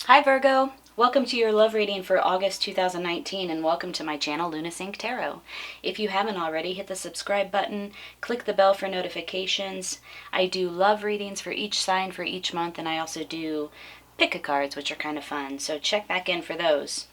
Hi Virgo! Welcome to your love reading for August 2019 and welcome to my channel Lunasync Tarot. If you haven't already, hit the subscribe button, click the bell for notifications. I do love readings for each sign for each month, and I also do pick-a-cards, which are kind of fun, so check back in for those.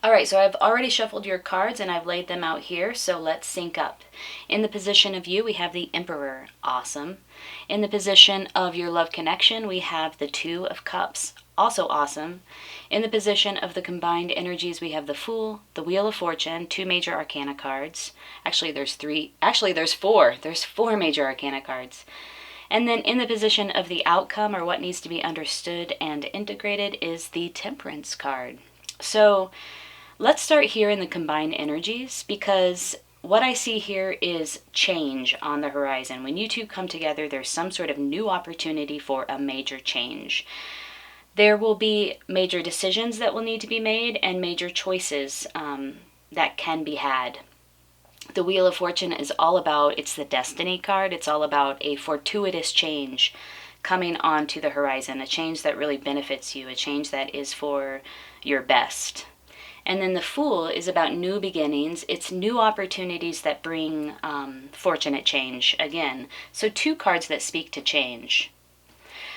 Alright, so I've already shuffled your cards and I've laid them out here, so let's sync up. In the position of you, we have the Emperor. Awesome. In the position of your love connection, we have the Two of Cups. Also awesome. In the position of the combined energies, we have the Fool, the Wheel of Fortune, two major arcana cards. Actually, there's four. There's four major arcana cards. And then in the position of the outcome, or what needs to be understood and integrated, is the Temperance card. So let's start here in the combined energies, because what I see here is change on the horizon. When you two come together, there's some sort of new opportunity for a major change. There will be major decisions that will need to be made and major choices that can be had. The Wheel of Fortune is all about, it's the Destiny card, it's all about a fortuitous change coming onto the horizon, a change that really benefits you, a change that is for your best. And then the Fool is about new beginnings. It's new opportunities that bring fortunate change again. So two cards that speak to change.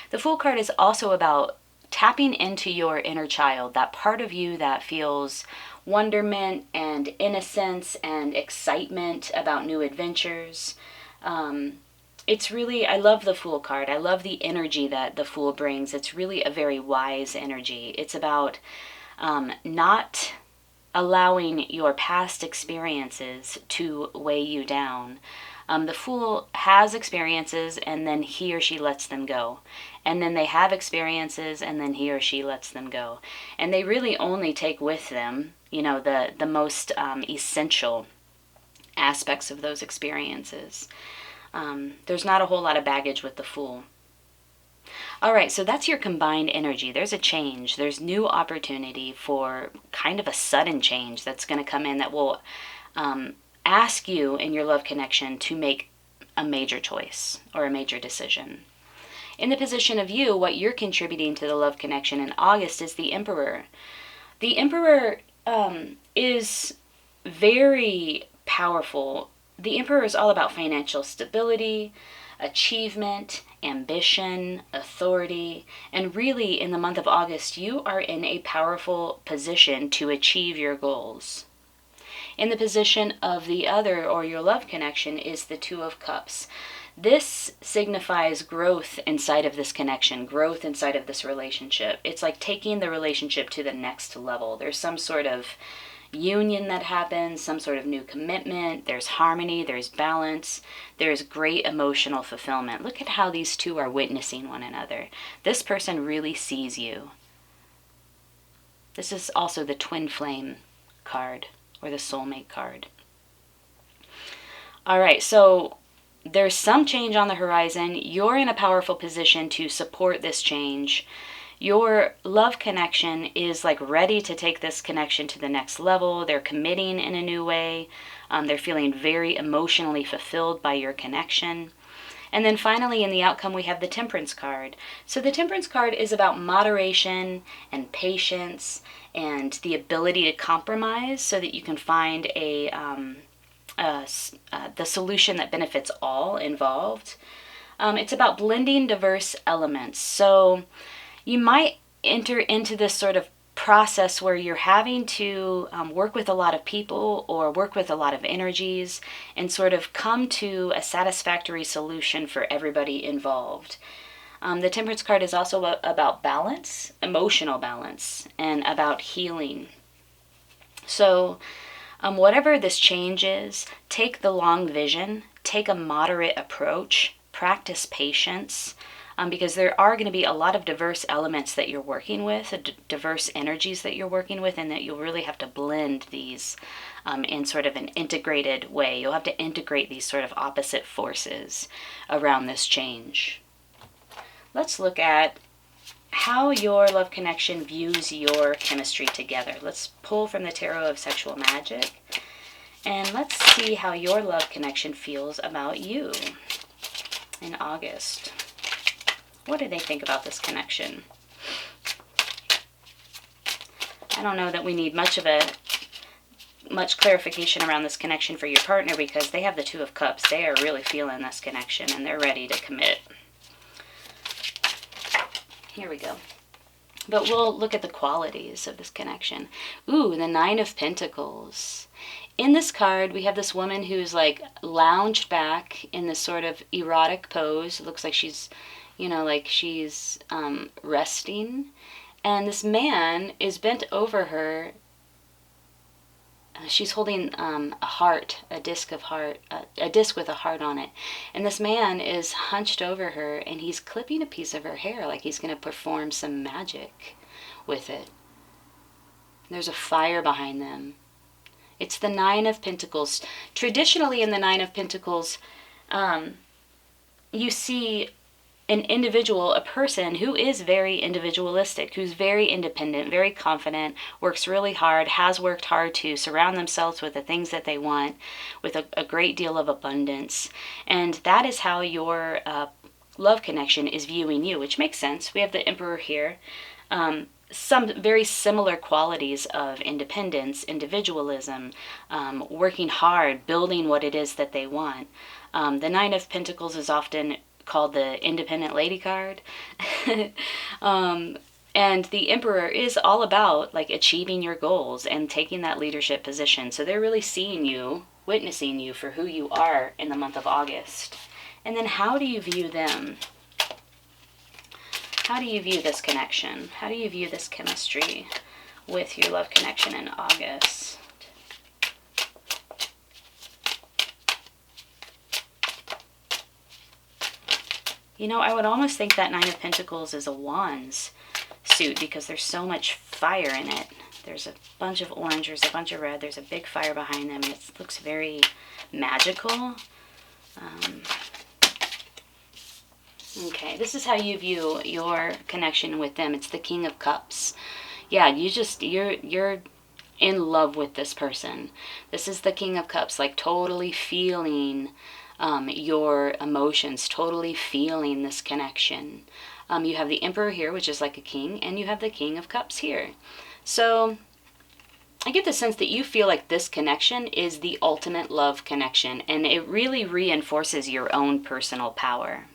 The Fool card is also about tapping into your inner child, that part of you that feels wonderment and innocence and excitement about new adventures. It's really, I love the Fool card. I love the energy that the Fool brings. It's really a very wise energy. It's about not allowing your past experiences to weigh you down. The Fool has experiences and then he or she lets them go. And then they have experiences and then he or she lets them go. And they really only take with them, you know, the most essential aspects of those experiences. There's not a whole lot of baggage with the Fool. Alright, so that's your combined energy. There's a change. There's new opportunity for kind of a sudden change that's going to come in that will ask you in your love connection to make a major choice or a major decision. In the position of you, what you're contributing to the love connection in August is the Emperor. The Emperor is very powerful. The Emperor is all about financial stability, achievement, ambition, authority, and really in the month of August, you are in a powerful position to achieve your goals. In the position of the other, or your love connection, is the Two of Cups. This signifies growth inside of this connection, growth inside of this relationship. It's like taking the relationship to the next level. There's some sort of union that happens, some sort of new commitment. There's harmony, there's balance, there's great emotional fulfillment. Look at how these two are witnessing one another. This person really sees you. This is also the Twin Flame card, or the Soulmate card. Alright, so there's some change on the horizon. You're in a powerful position to support this change. Your love connection is like ready to take this connection to the next level. They're committing in a new way. They're feeling very emotionally fulfilled by your connection. And then finally in the outcome we have the Temperance card. So the Temperance card is about moderation and patience and the ability to compromise so that you can find the solution that benefits all involved. It's about blending diverse elements. So you might enter into this sort of process where you're having to work with a lot of people or work with a lot of energies and sort of come to a satisfactory solution for everybody involved. The Temperance card is also about balance, emotional balance, and about healing. So whatever this change is, take the long vision, take a moderate approach, practice patience, because there are going to be a lot of diverse elements that you're working with, diverse energies that you're working with, and that you'll really have to blend these in sort of an integrated way. You'll have to integrate these sort of opposite forces around this change. Let's look at how your love connection views your chemistry together. Let's pull from the Tarot of Sexual Magic, and let's see how your love connection feels about you in August. What do they think about this connection? don't know that we need much clarification around this connection for your partner, because they have the Two of Cups. They are really feeling this connection and they're ready to commit. Here we go. But we'll look at the qualities of this connection. Ooh, the Nine of Pentacles. In this card, we have this woman who's like lounged back in this sort of erotic pose. It looks like she's, you know, like she's resting. And this man is bent over her. She's holding a heart, a disc of heart, a disc with a heart on it. And this man is hunched over her and he's clipping a piece of her hair like he's going to perform some magic with it. There's a fire behind them. It's the Nine of Pentacles. Traditionally in the Nine of Pentacles, you see an individual, a person who is very individualistic, who's very independent, very confident, works really hard, has worked hard to surround themselves with the things that they want, with a great deal of abundance. And that is how your love connection is viewing you, which makes sense. We have the Emperor here. Some very similar qualities of independence, individualism, working hard, building what it is that they want. The Nine of Pentacles is often called the Independent Lady card. And the Emperor is all about like achieving your goals and taking that leadership position. So they're really seeing you, witnessing you for who you are in the month of August. And then how do you view them? How do you view this connection? How do you view this chemistry with your love connection in August? You know, I would almost think that Nine of Pentacles is a Wands suit because there's so much fire in it. There's a bunch of orange, there's a bunch of red, there's a big fire behind them, and it looks very magical. Okay, this is how you view your connection with them. It's the King of Cups. Yeah, you're in love with this person. This is the King of Cups, like totally feeling your emotions, totally feeling this connection. You have the Emperor here, which is like a king, and you have the King of Cups here. So I get the sense that you feel like this connection is the ultimate love connection, and it really reinforces your own personal power.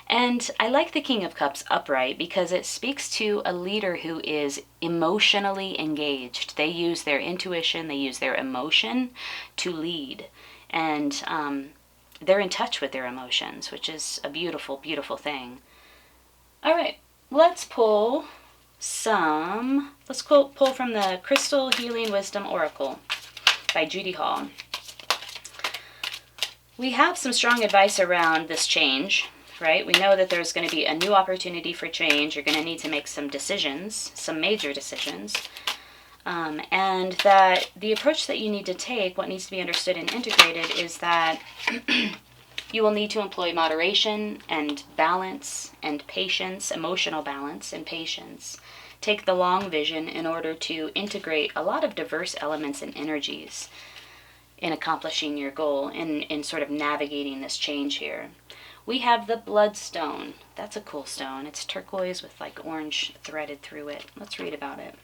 And I like the King of Cups upright because it speaks to a leader who is emotionally engaged. They use their intuition, they use their emotion to lead. And they're in touch with their emotions, which is a beautiful, beautiful thing. All right, let's pull from the Crystal Healing Wisdom Oracle by Judy Hall. We have some strong advice around this change, right? We know that there's going to be a new opportunity for change. You're going to need to make some decisions, some major decisions. And that the approach that you need to take, what needs to be understood and integrated, is that you will need to employ moderation and balance and patience, emotional balance and patience. Take the long vision in order to integrate a lot of diverse elements and energies in accomplishing your goal, in sort of navigating this change here. We have the Bloodstone. That's a cool stone. It's turquoise with like orange threaded through it. Let's read about it.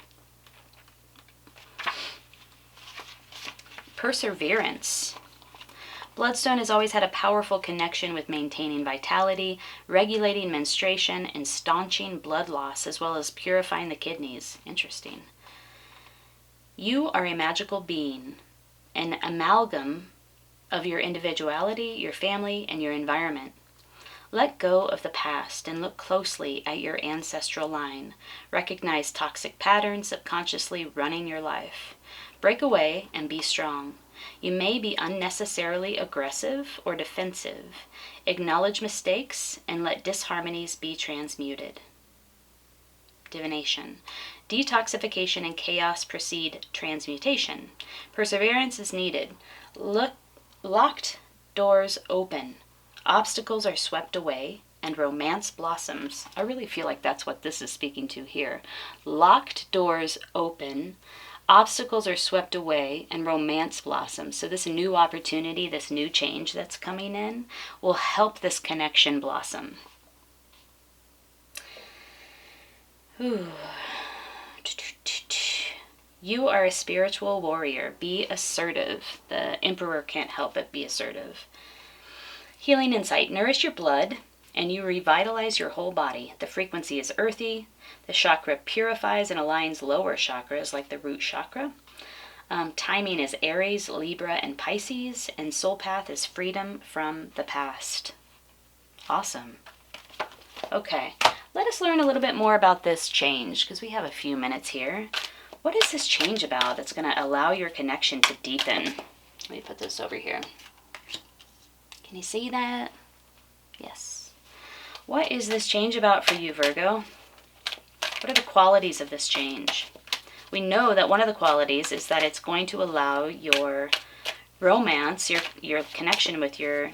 Perseverance. Bloodstone has always had a powerful connection with maintaining vitality, regulating menstruation, and staunching blood loss, as well as purifying the kidneys. Interesting. You are a magical being, an amalgam of your individuality, your family, and your environment. Let go of the past and look closely at your ancestral line. Recognize toxic patterns subconsciously running your life. Break away and be strong. You may be unnecessarily aggressive or defensive. Acknowledge mistakes and let disharmonies be transmuted. Divination. Detoxification and chaos precede transmutation. Perseverance is needed. Locked doors open. Obstacles are swept away and romance blossoms. I really feel like that's what this is speaking to here. Locked doors open. Obstacles are swept away and romance blossoms. So this new opportunity, this new change that's coming in will help this connection blossom. Ooh. You are a spiritual warrior. Be assertive. The Emperor can't help but be assertive. Healing insight. Nourish your blood and you revitalize your whole body. The frequency is earthy. The chakra purifies and aligns lower chakras like the root chakra. Timing is Aries, Libra, and Pisces. And soul path is freedom from the past. Awesome. Okay, let us learn a little bit more about this change because we have a few minutes here. What is this change about that's going to allow your connection to deepen? Let me put this over here. Can you see that? Yes. What is this change about for you, Virgo? What are the qualities of this change? We know that one of the qualities is that it's going to allow your romance, your connection with your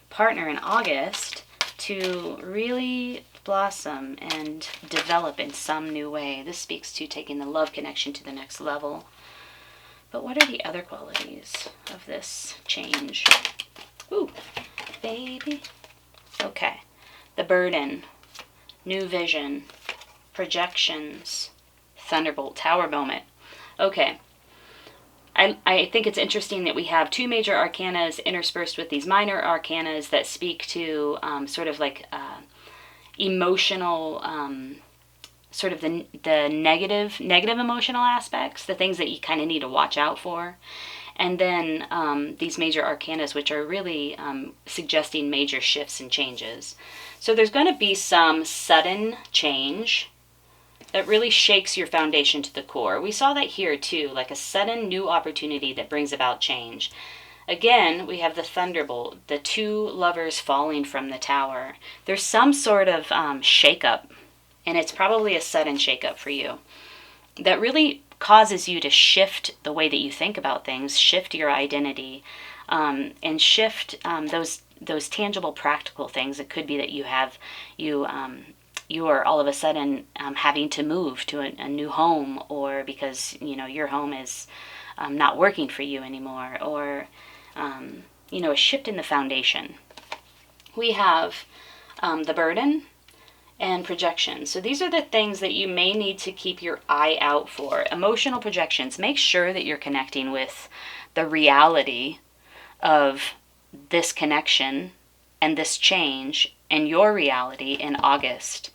partner in August to really blossom and develop in some new way. This speaks to taking the love connection to the next level. But what are the other qualities of this change? Ooh, baby. Okay. The burden, new vision, projections, thunderbolt, tower moment. Okay. I think it's interesting that we have two major arcanas interspersed with these minor arcanas that speak to sort of like emotional, sort of the negative emotional aspects, the things that you kind of need to watch out for. And then these major arcanas, which are really suggesting major shifts and changes. So there's going to be some sudden change that really shakes your foundation to the core. We saw that here too, like a sudden new opportunity that brings about change. Again, we have the thunderbolt, the two lovers falling from the tower. There's some sort of shakeup, and it's probably a sudden shakeup for you that really causes you to shift the way that you think about things, shift your identity, and shift those tangible, practical things. It could be that you are all of a sudden having to move to a new home, or because your home is not working for you anymore, or a shift in the foundation. We have the burden and projection. So these are the things that you may need to keep your eye out for. Emotional projections. Make sure that you're connecting with the reality of this connection and this change and your reality in August.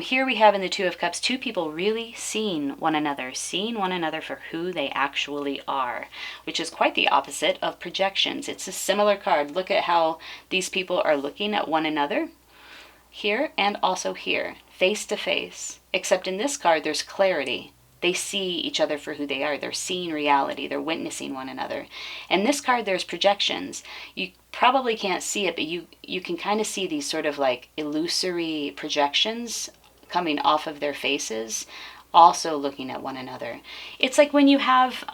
Here we have in the Two of Cups, two people really seeing one another for who they actually are, which is quite the opposite of projections. It's a similar card. Look at how these people are looking at one another here and also here, face to face. Except in this card, there's clarity. They see each other for who they are. They're seeing reality. They're witnessing one another. And this card, there's projections. You probably can't see it, but you can kind of see these sort of like illusory projections coming off of their faces, also looking at one another. It's like when you have,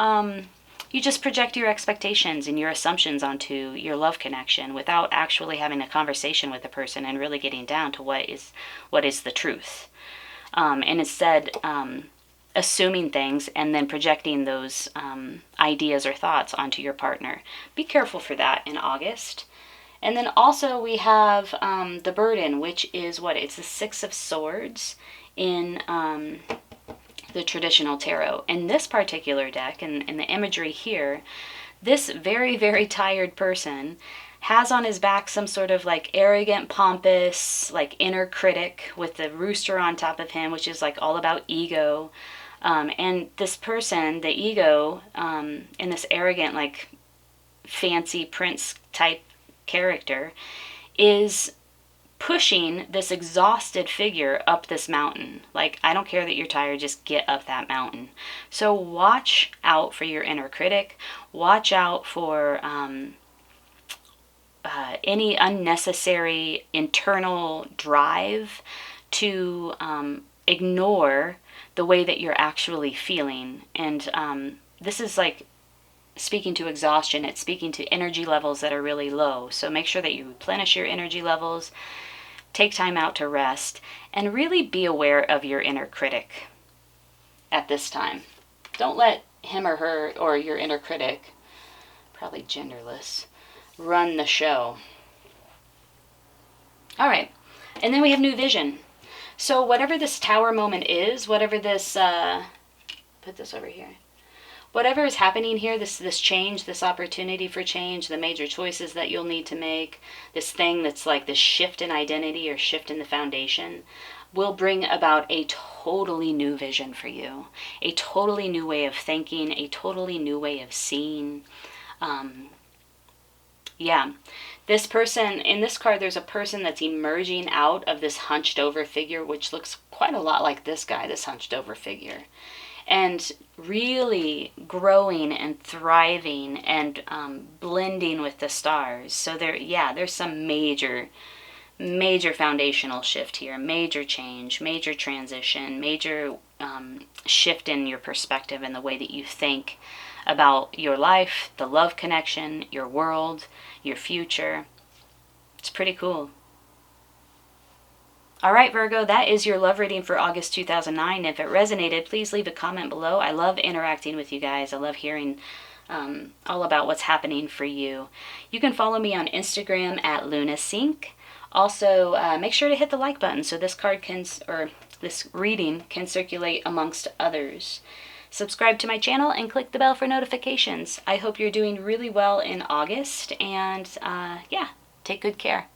you just project your expectations and your assumptions onto your love connection without actually having a conversation with the person and really getting down to what is the truth. And instead, assuming things and then projecting those ideas or thoughts onto your partner. Be careful for that in August. And then also we have the burden, which is what? It's the Six of Swords in the traditional tarot. In this particular deck, and the imagery here, this very, very tired person has on his back some sort of like arrogant, pompous, like inner critic with the rooster on top of him, which is like all about ego. And this person, the ego, in this arrogant, like fancy prince type character, is pushing this exhausted figure up this mountain. Like, I don't care that you're tired, just get up that mountain. So watch out for your inner critic. Watch out for any unnecessary internal drive to ignore the way that you're actually feeling. And this is like speaking to exhaustion. It's speaking to energy levels that are really low. So make sure that you replenish your energy levels, take time out to rest, and really be aware of your inner critic at this time. Don't let him or her or your inner critic, probably genderless, run the show. All right. And then we have new vision. So whatever this tower moment is, whatever this, put this over here. whatever is happening here, this change, this opportunity for change, the major choices that you'll need to make, this thing that's like this shift in identity or shift in the foundation, will bring about a totally new vision for you, a totally new way of thinking, a totally new way of seeing. Yeah, this person, in this card, there's a person that's emerging out of this hunched over figure, which looks quite a lot like this guy, this hunched over figure, and really growing and thriving and blending with the stars. So there's some major foundational shift here, major change, major transition, major shift in your perspective and the way that you think about your life, the love connection, your world, your future. It's pretty cool. All right, Virgo, that is your love reading for August 2009. If it resonated, please leave a comment below. I love interacting with you guys. I love hearing all about what's happening for you. You can follow me on Instagram at LunaSync. Also, make sure to hit the like button so this card can, or this reading can circulate amongst others. Subscribe to my channel and click the bell for notifications. I hope you're doing really well in August, and yeah, take good care.